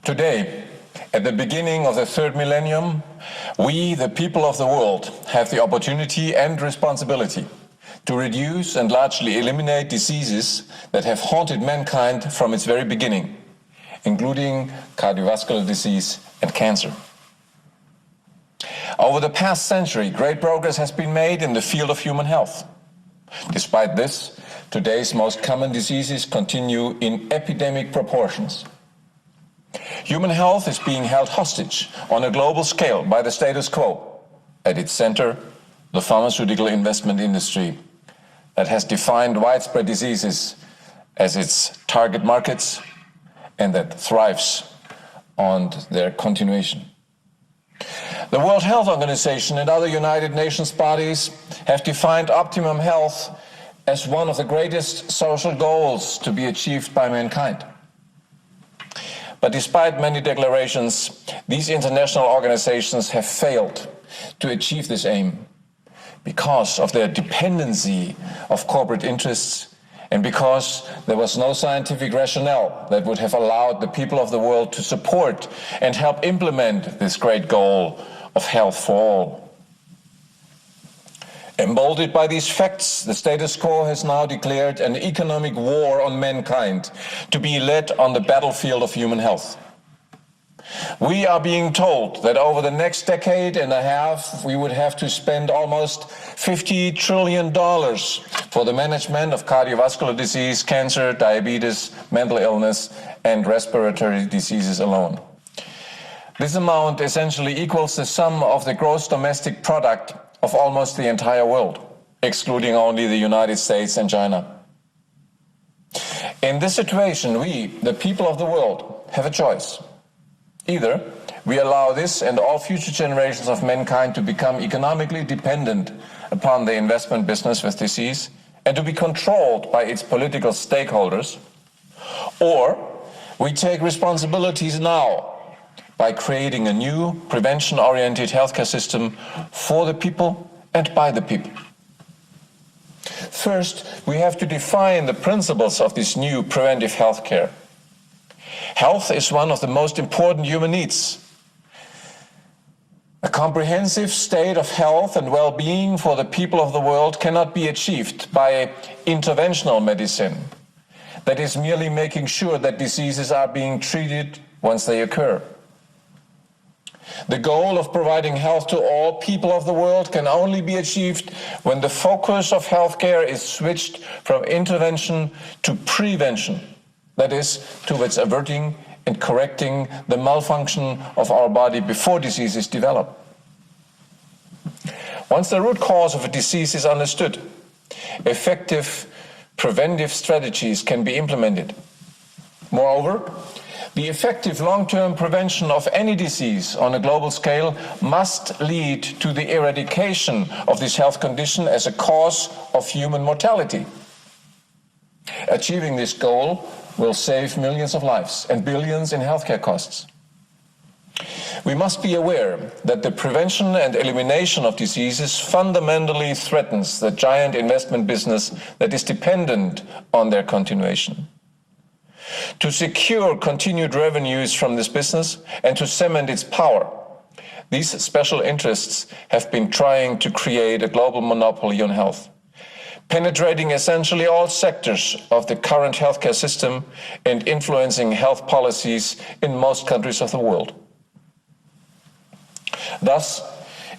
Today, at the beginning of the third millennium, we, the people of the world, have the opportunity and responsibility to reduce and largely eliminate diseases that have haunted mankind from its very beginning, including cardiovascular disease and cancer. Over the past century, great progress has been made in the field of human health. Despite this, today's most common diseases continue in epidemic proportions. Human health is being held hostage on a global scale by the status quo. At its center, the pharmaceutical investment industry that has defined widespread diseases as its target markets and that thrives on their continuation. The World Health Organization and other United Nations bodies have defined optimum health as one of the greatest social goals to be achieved by mankind. But despite many declarations, these international organizations have failed to achieve this aim because of their dependency of corporate interests and because there was no scientific rationale that would have allowed the people of the world to support and help implement this great goal of health for all. Emboldened by these facts, the status quo has now declared an economic war on mankind to be led on the battlefield of human health. We are being told that over the next decade and a half, we would have to spend almost $50 trillion for the management of cardiovascular disease, cancer, diabetes, mental illness, and respiratory diseases alone. This amount essentially equals the sum of the gross domestic product of almost the entire world, excluding only the United States and China. In this situation, we, the people of the world, have a choice. Either we allow this and all future generations of mankind to become economically dependent upon the investment business with disease and to be controlled by its political stakeholders, or we take responsibilities now by creating a new prevention-oriented healthcare system for the people and by the people. First, we have to define the principles of this new preventive healthcare. Health is one of the most important human needs. A comprehensive state of health and well-being for the people of the world cannot be achieved by interventional medicine, that is merely making sure that diseases are being treated once they occur. The goal of providing health to all people of the world can only be achieved when the focus of healthcare is switched from intervention to prevention, that is, towards averting and correcting the malfunction of our body before diseases develop. Once the root cause of a disease is understood, effective preventive strategies can be implemented. Moreover, the effective long-term prevention of any disease on a global scale must lead to the eradication of this health condition as a cause of human mortality. Achieving this goal will save millions of lives and billions in healthcare costs. We must be aware that the prevention and elimination of diseases fundamentally threatens the giant investment business that is dependent on their continuation. To secure continued revenues from this business and to cement its power, these special interests have been trying to create a global monopoly on health, penetrating essentially all sectors of the current healthcare system and influencing health policies in most countries of the world. Thus,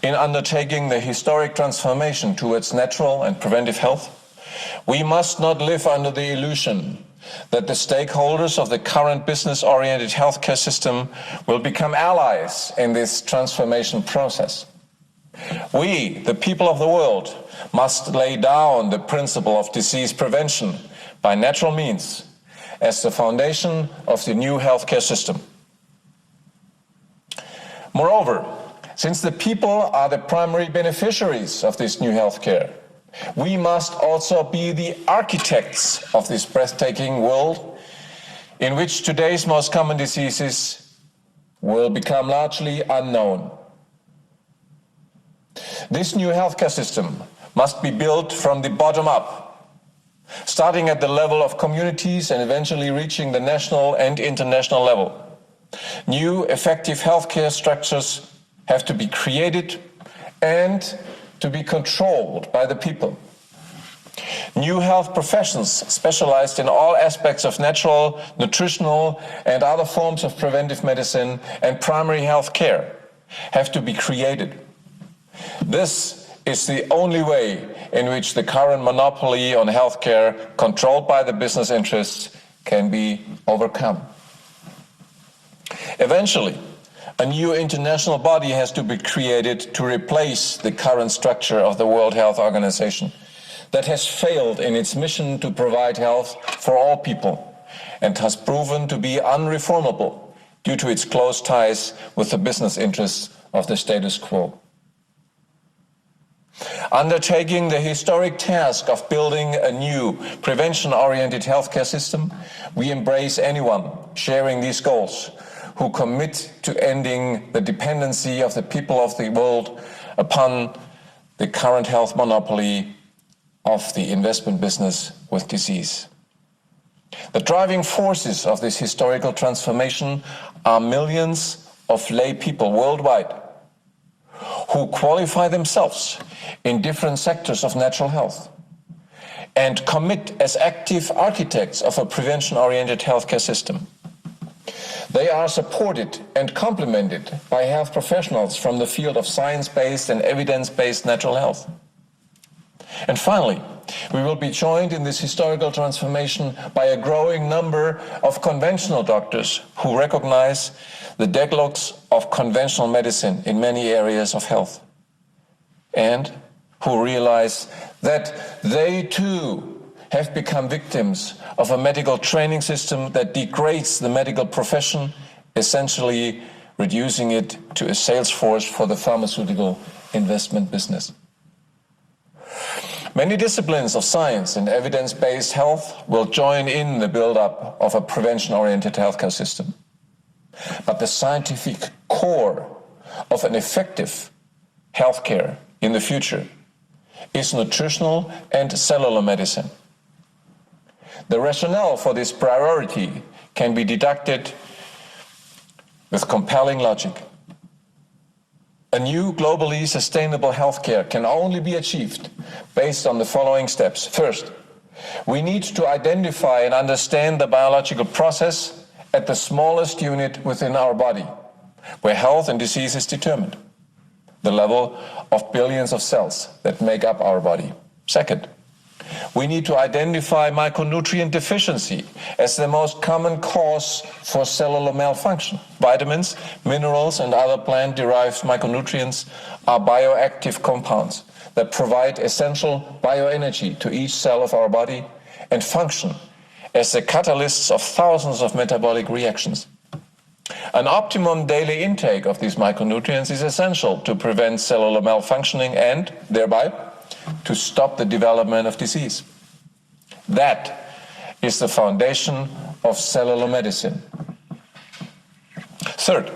in undertaking the historic transformation towards natural and preventive health, we must not live under the illusion that the stakeholders of the current business-oriented healthcare system will become allies in this transformation process. We, the people of the world, must lay down the principle of disease prevention by natural means as the foundation of the new healthcare system. Moreover, since the people are the primary beneficiaries of this new healthcare, we must also be the architects of this breathtaking world in which today's most common diseases will become largely unknown. This new healthcare system must be built from the bottom up, starting at the level of communities and eventually reaching the national and international level. New effective healthcare structures have to be created and to be controlled by the people. New health professions specialized in all aspects of natural, nutritional, and other forms of preventive medicine and primary health care have to be created. This is the only way in which the current monopoly on healthcare, controlled by the business interests, can be overcome. Eventually, a new international body has to be created to replace the current structure of the World Health Organization that has failed in its mission to provide health for all people and has proven to be unreformable due to its close ties with the business interests of the status quo. Undertaking the historic task of building a new prevention-oriented healthcare system, we embrace anyone sharing these goals who commit to ending the dependency of the people of the world upon the current health monopoly of the investment business with disease. The driving forces of this historical transformation are millions of lay people worldwide who qualify themselves in different sectors of natural health and commit as active architects of a prevention-oriented healthcare system. They are supported and complemented by health professionals from the field of science-based and evidence-based natural health. And finally, we will be joined in this historical transformation by a growing number of conventional doctors who recognize the deadlocks of conventional medicine in many areas of health, and who realize that they too have become victims of a medical training system that degrades the medical profession, essentially reducing it to a sales force for the pharmaceutical investment business. Many disciplines of science and evidence-based health will join in the build-up of a prevention-oriented healthcare system. But the scientific core of an effective healthcare in the future is nutritional and cellular medicine. The rationale for this priority can be deducted with compelling logic. A new globally sustainable healthcare can only be achieved based on the following steps. First, we need to identify and understand the biological process at the smallest unit within our body, where health and disease is determined, the level of billions of cells that make up our body. Second, we need to identify micronutrient deficiency as the most common cause for cellular malfunction. Vitamins, minerals, and other plant-derived micronutrients are bioactive compounds that provide essential bioenergy to each cell of our body and function as the catalysts of thousands of metabolic reactions. An optimum daily intake of these micronutrients is essential to prevent cellular malfunctioning and, thereby, to stop the development of disease. That is the foundation of cellular medicine. Third,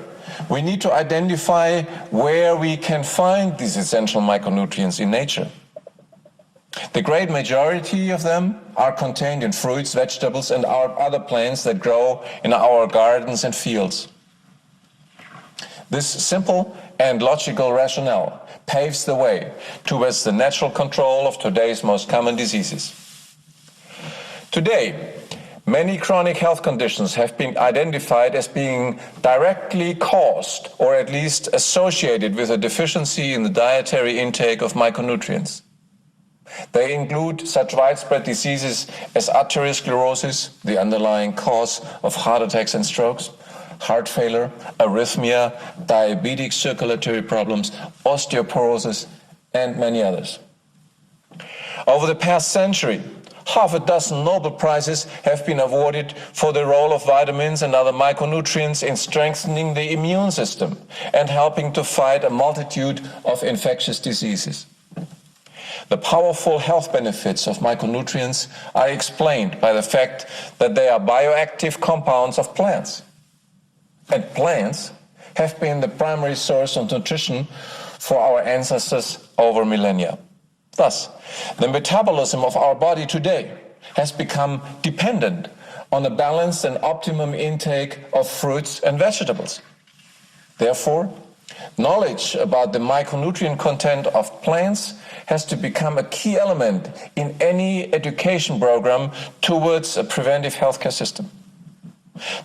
we need to identify where we can find these essential micronutrients in nature. The great majority of them are contained in fruits, vegetables, and other plants that grow in our gardens and fields. This simple and logical rationale paves the way towards the natural control of today's most common diseases. Today, many chronic health conditions have been identified as being directly caused or at least associated with a deficiency in the dietary intake of micronutrients. They include such widespread diseases as arteriosclerosis, the underlying cause of heart attacks and strokes, heart failure, arrhythmia, diabetic circulatory problems, osteoporosis, and many others. Over the past century, half a dozen Nobel Prizes have been awarded for the role of vitamins and other micronutrients in strengthening the immune system and helping to fight a multitude of infectious diseases. The powerful health benefits of micronutrients are explained by the fact that they are bioactive compounds of plants. And plants have been the primary source of nutrition for our ancestors over millennia. Thus, the metabolism of our body today has become dependent on a balanced and optimum intake of fruits and vegetables. Therefore, knowledge about the micronutrient content of plants has to become a key element in any education program towards a preventive healthcare system.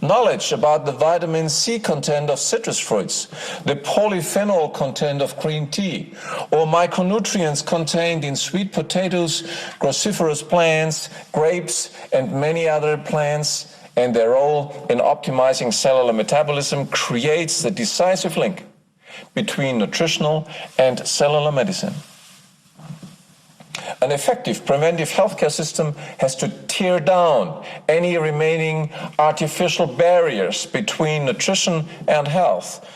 Knowledge about the vitamin C content of citrus fruits, the polyphenol content of green tea, or micronutrients contained in sweet potatoes, cruciferous plants, grapes, and many other plants, and their role in optimizing cellular metabolism creates the decisive link between nutritional and cellular medicine. An effective preventive healthcare system has to tear down any remaining artificial barriers between nutrition and health,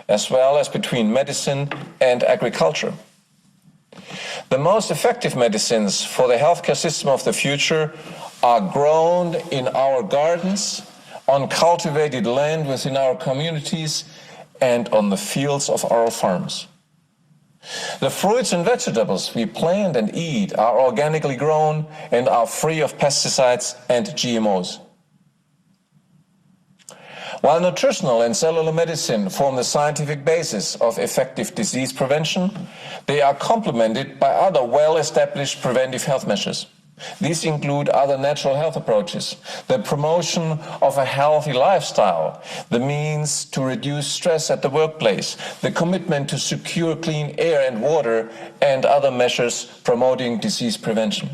as well as between medicine and agriculture. The most effective medicines for the healthcare system of the future are grown in our gardens, on cultivated land within our communities, and on the fields of our farms. The fruits and vegetables we plant and eat are organically grown and are free of pesticides and GMOs. While nutritional and cellular medicine form the scientific basis of effective disease prevention, they are complemented by other well-established preventive health measures. These include other natural health approaches, the promotion of a healthy lifestyle, the means to reduce stress at the workplace, the commitment to secure clean air and water, and other measures promoting disease prevention.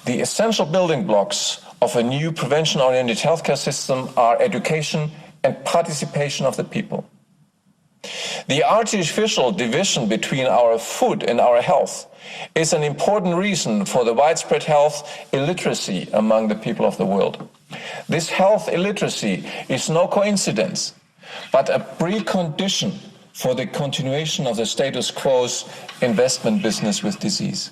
The essential building blocks of a new prevention-oriented healthcare system are education and participation of the people. The artificial division between our food and our health is an important reason for the widespread health illiteracy among the people of the world. This health illiteracy is no coincidence, but a precondition for the continuation of the status quo's investment business with disease.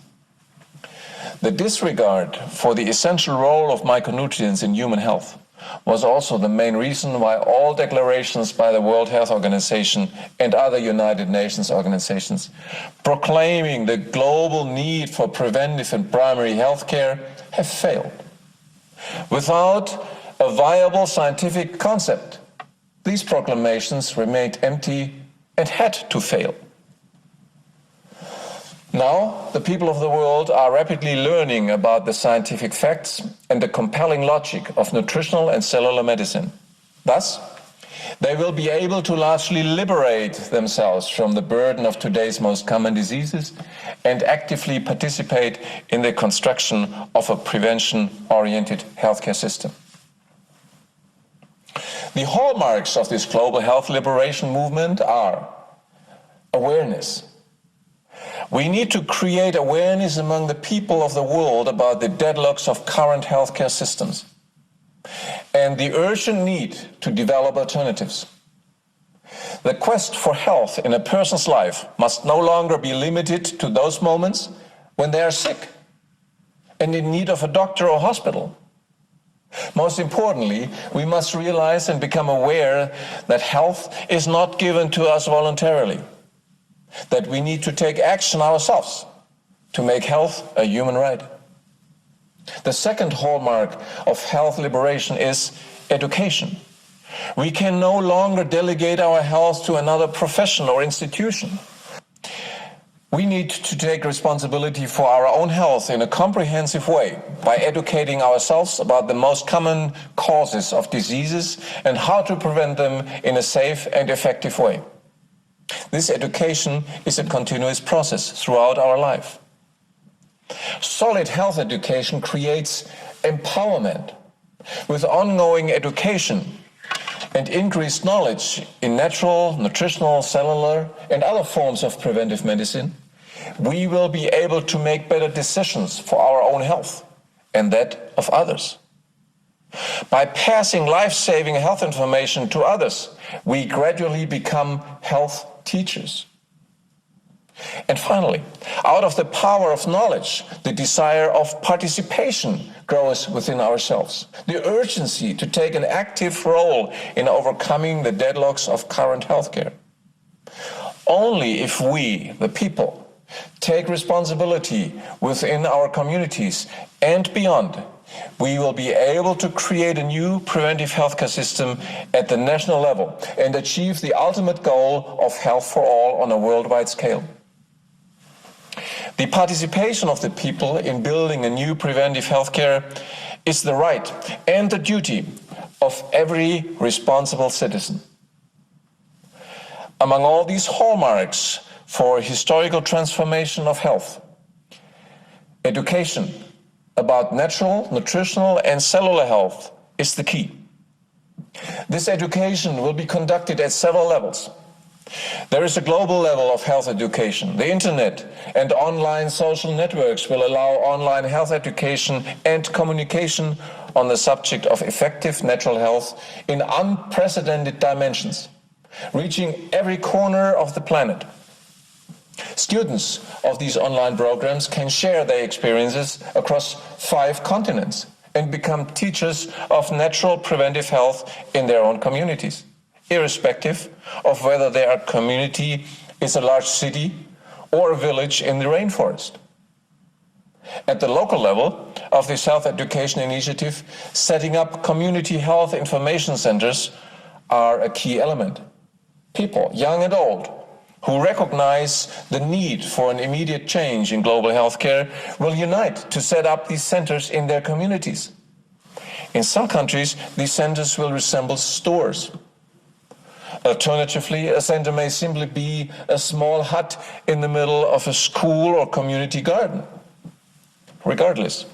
The disregard for the essential role of micronutrients in human health was also the main reason why all declarations by the World Health Organization and other United Nations organizations proclaiming the global need for preventive and primary health care have failed. Without a viable scientific concept, these proclamations remained empty and had to fail. Now, the people of the world are rapidly learning about the scientific facts and the compelling logic of nutritional and cellular medicine. Thus, they will be able to largely liberate themselves from the burden of today's most common diseases and actively participate in the construction of a prevention-oriented healthcare system. The hallmarks of this global health liberation movement are awareness. We need to create awareness among the people of the world about the deadlocks of current healthcare systems and the urgent need to develop alternatives. The quest for health in a person's life must no longer be limited to those moments when they are sick and in need of a doctor or hospital. Most importantly, we must realize and become aware that health is not given to us voluntarily, that we need to take action ourselves to make health a human right. The second hallmark of health liberation is education. We can no longer delegate our health to another profession or institution. We need to take responsibility for our own health in a comprehensive way by educating ourselves about the most common causes of diseases and how to prevent them in a safe and effective way. This education is a continuous process throughout our life. Solid health education creates empowerment. With ongoing education and increased knowledge in natural, nutritional, cellular, and other forms of preventive medicine, we will be able to make better decisions for our own health and that of others. By passing life-saving health information to others, we gradually become health teachers. And finally, out of the power of knowledge, the desire of participation grows within ourselves. The urgency to take an active role in overcoming the deadlocks of current healthcare. Only if we, the people, take responsibility within our communities and beyond, we will be able to create a new preventive healthcare system at the national level and achieve the ultimate goal of health for all on a worldwide scale. The participation of the people in building a new preventive healthcare is the right and the duty of every responsible citizen. Among all these hallmarks for historical transformation of health, education about natural, nutritional, and cellular health is the key. This education will be conducted at several levels. There is a global level of health education. The internet and online social networks will allow online health education and communication on the subject of effective natural health in unprecedented dimensions, reaching every corner of the planet. Students of these online programs can share their experiences across 5 continents and become teachers of natural preventive health in their own communities, irrespective of whether their community is a large city or a village in the rainforest. At the local level of this health education initiative, setting up community health information centers are a key element. People, young and old, who recognize the need for an immediate change in global healthcare will unite to set up these centers in their communities. In some countries, these centers will resemble stores. Alternatively, a center may simply be a small hut in the middle of a school or community garden. Regardless,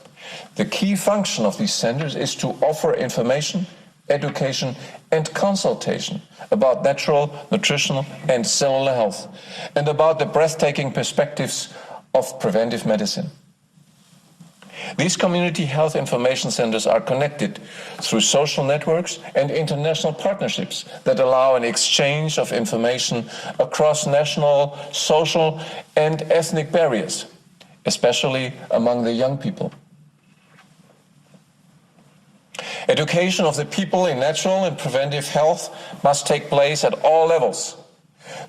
the key function of these centers is to offer information, education, and consultation about natural, nutritional, and cellular health, and about the breathtaking perspectives of preventive medicine. These community health information centers are connected through social networks and international partnerships that allow an exchange of information across national, social, and ethnic barriers, especially among the young people. Education of the people in natural and preventive health must take place at all levels.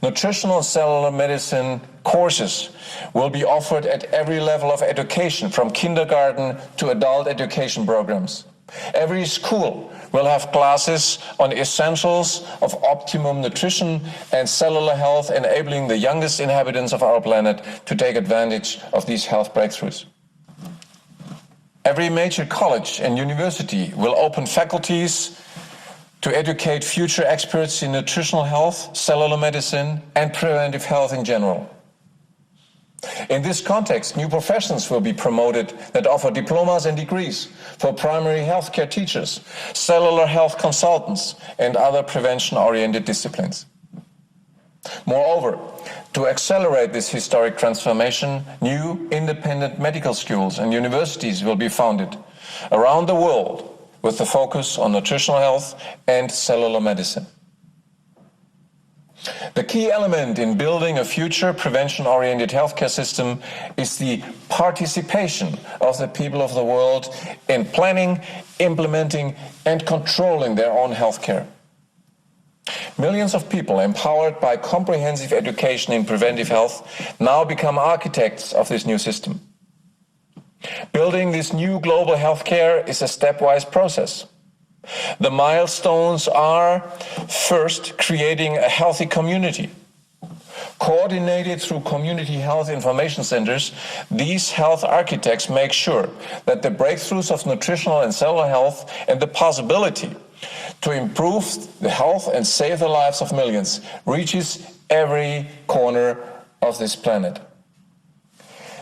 Nutritional and cellular medicine courses will be offered at every level of education, from kindergarten to adult education programs. Every school will have classes on essentials of optimum nutrition and cellular health, enabling the youngest inhabitants of our planet to take advantage of these health breakthroughs. Every major college and university will open faculties to educate future experts in nutritional health, cellular medicine, and preventive health in general. In this context, new professions will be promoted that offer diplomas and degrees for primary healthcare teachers, cellular health consultants, and other prevention-oriented disciplines. Moreover, to accelerate this historic transformation, new independent medical schools and universities will be founded around the world with the focus on nutritional health and cellular medicine. The key element in building a future prevention-oriented healthcare system is the participation of the people of the world in planning, implementing, and controlling their own healthcare. Millions of people empowered by comprehensive education in preventive health now become architects of this new system. Building this new global healthcare is a stepwise process. The milestones are, first, creating a healthy community. Coordinated through community health information centers, these health architects make sure that the breakthroughs of nutritional and cellular health and the possibility to improve the health and save the lives of millions reaches every corner of this planet.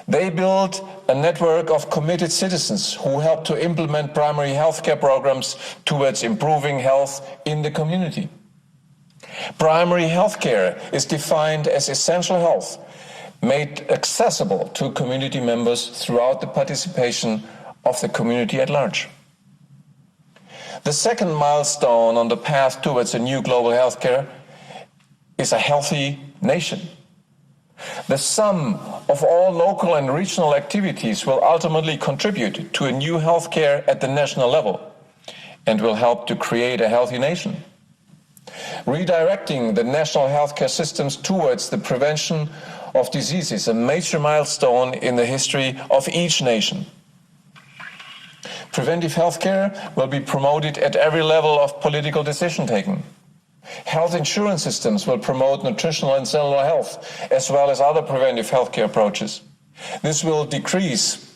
They build a network of committed citizens who help to implement primary healthcare programs towards improving health in the community. Primary healthcare is defined as essential health, made accessible to community members throughout the participation of the community at large. The second milestone on the path towards a new global healthcare is a healthy nation. The sum of all local and regional activities will ultimately contribute to a new healthcare at the national level and will help to create a healthy nation. Redirecting the national healthcare systems towards the prevention of diseases, a major milestone in the history of each nation. Preventive healthcare will be promoted at every level of political decision-taking. Health insurance systems will promote nutritional and cellular health, as well as other preventive healthcare approaches. This will decrease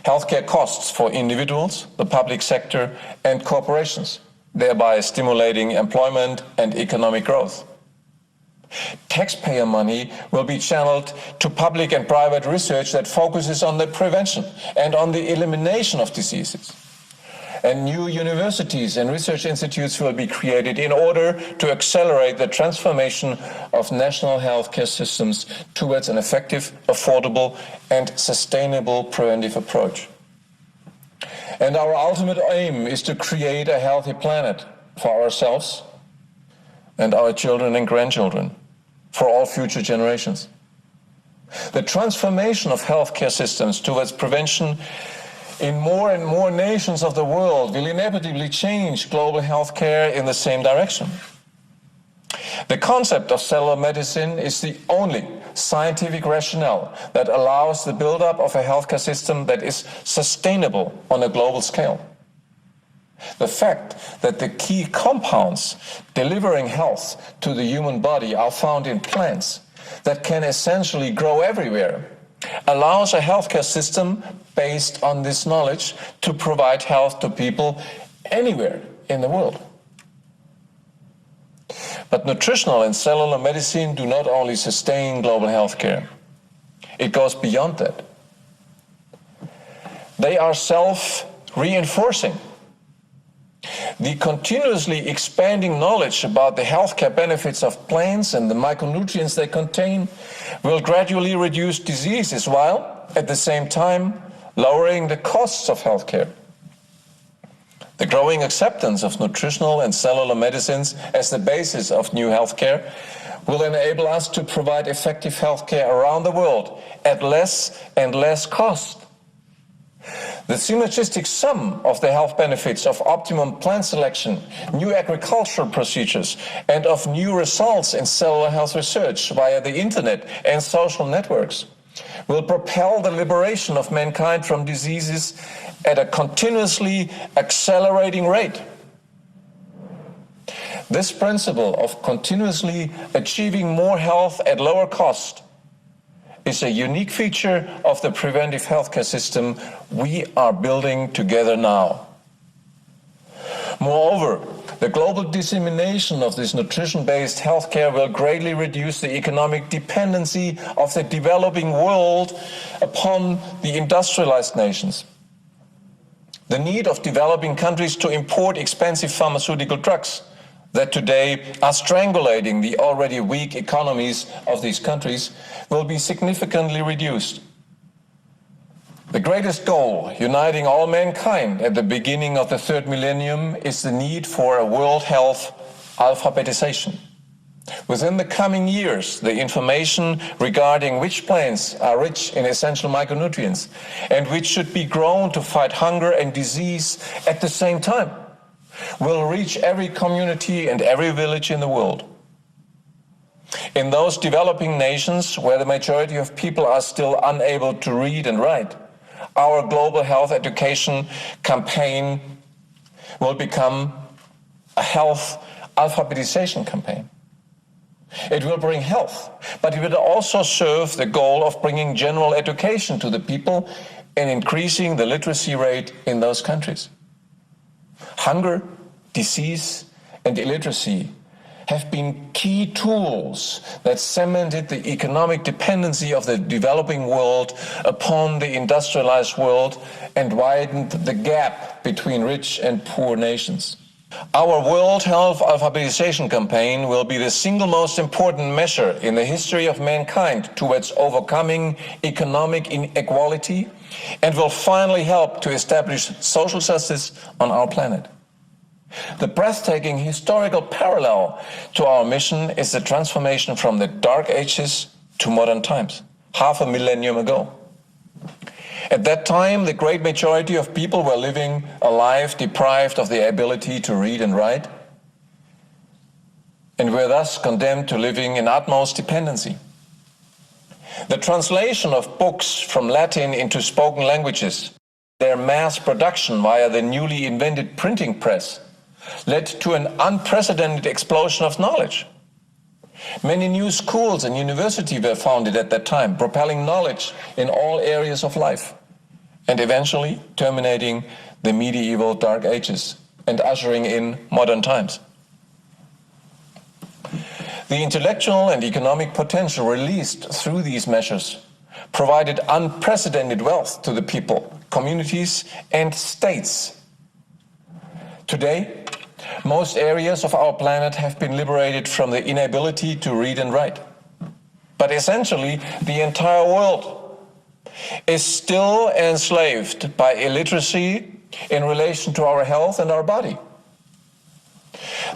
healthcare costs for individuals, the public sector, and corporations, thereby stimulating employment and economic growth. Taxpayer money will be channeled to public and private research that focuses on the prevention and on the elimination of diseases. And new universities and research institutes will be created in order to accelerate the transformation of national healthcare systems towards an effective, affordable, and sustainable preventive approach. And our ultimate aim is to create a healthy planet for ourselves and our children and grandchildren, for all future generations. The transformation of healthcare systems towards prevention in more and more nations of the world will inevitably change global healthcare in the same direction. The concept of cellular medicine is the only scientific rationale that allows the buildup of a healthcare system that is sustainable on a global scale. The fact that the key compounds delivering health to the human body are found in plants that can essentially grow everywhere allows a healthcare system based on this knowledge to provide health to people anywhere in the world. But nutritional and cellular medicine do not only sustain global healthcare. It goes beyond that. They are self-reinforcing. The continuously expanding knowledge about the healthcare benefits of plants and the micronutrients they contain will gradually reduce diseases while, at the same time, lowering the costs of healthcare. The growing acceptance of nutritional and cellular medicines as the basis of new healthcare will enable us to provide effective healthcare around the world at less and less cost. The synergistic sum of the health benefits of optimum plant selection, new agricultural procedures, and of new results in cellular health research via the internet and social networks will propel the liberation of mankind from diseases at a continuously accelerating rate. This principle of continuously achieving more health at lower cost is a unique feature of the preventive healthcare system we are building together now. Moreover, the global dissemination of this nutrition-based healthcare will greatly reduce the economic dependency of the developing world upon the industrialized nations. The need of developing countries to import expensive pharmaceutical drugs that today are strangulating the already weak economies of these countries will be significantly reduced. The greatest goal uniting all mankind at the beginning of the third millennium is the need for a world health alphabetization. Within the coming years, the information regarding which plants are rich in essential micronutrients and which should be grown to fight hunger and disease at the same time will reach every community and every village in the world. In those developing nations where the majority of people are still unable to read and write, our global health education campaign will become a health alphabetization campaign. It will bring health, but it will also serve the goal of bringing general education to the people and increasing the literacy rate in those countries. Hunger, disease, and illiteracy have been key tools that cemented the economic dependency of the developing world upon the industrialized world and widened the gap between rich and poor nations. Our World Health Alphabetization campaign will be the single most important measure in the history of mankind towards overcoming economic inequality and will finally help to establish social justice on our planet. The breathtaking historical parallel to our mission is the transformation from the Dark Ages to modern times, half a millennium ago. At that time, the great majority of people were living a life deprived of the ability to read and write, and were thus condemned to living in utmost dependency. The translation of books from Latin into spoken languages, their mass production via the newly invented printing press, led to an unprecedented explosion of knowledge. Many new schools and universities were founded at that time, propelling knowledge in all areas of life, and eventually terminating the medieval Dark Ages and ushering in modern times. The intellectual and economic potential released through these measures provided unprecedented wealth to the people, communities, and states. Today, most areas of our planet have been liberated from the inability to read and write. But essentially, the entire world is still enslaved by illiteracy in relation to our health and our body.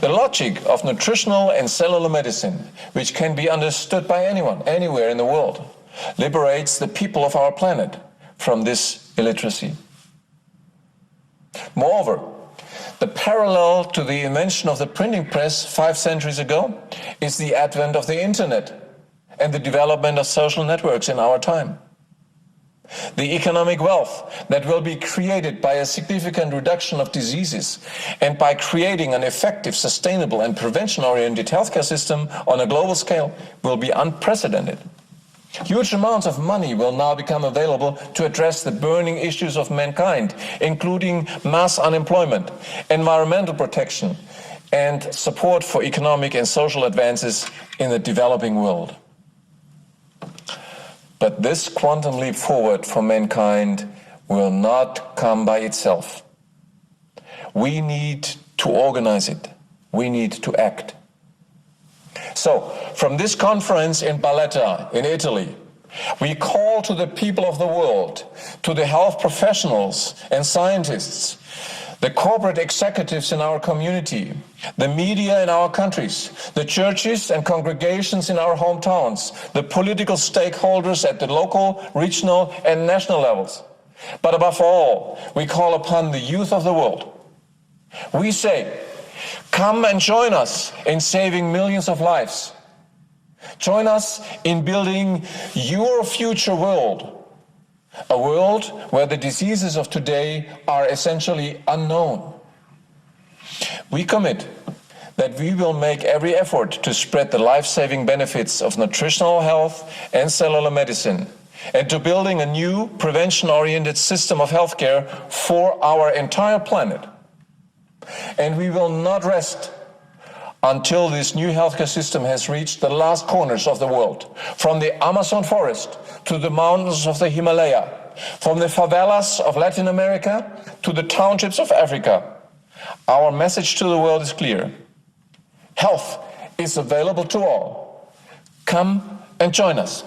The logic of nutritional and cellular medicine, which can be understood by anyone, anywhere in the world, liberates the people of our planet from this illiteracy. Moreover, the parallel to the invention of the printing press 5 centuries ago is the advent of the internet and the development of social networks in our time. The economic wealth that will be created by a significant reduction of diseases and by creating an effective, sustainable and prevention-oriented healthcare system on a global scale will be unprecedented. Huge amounts of money will now become available to address the burning issues of mankind, including mass unemployment, environmental protection, and support for economic and social advances in the developing world. But this quantum leap forward for mankind will not come by itself. We need to organize it. We need to act. So, from this conference in Barletta, in Italy, we call to the people of the world, to the health professionals and scientists, the corporate executives in our community, the media in our countries, the churches and congregations in our hometowns, the political stakeholders at the local, regional and national levels. But above all, we call upon the youth of the world. We say, come and join us in saving millions of lives. Join us in building your future world. A world where the diseases of today are essentially unknown. We commit that we will make every effort to spread the life-saving benefits of nutritional health and cellular medicine, and to building a new prevention-oriented system of healthcare for our entire planet. And we will not rest until this new healthcare system has reached the last corners of the world, from the Amazon forest to the mountains of the Himalaya, from the favelas of Latin America to the townships of Africa. Our message to the world is clear. Health is available to all. Come and join us.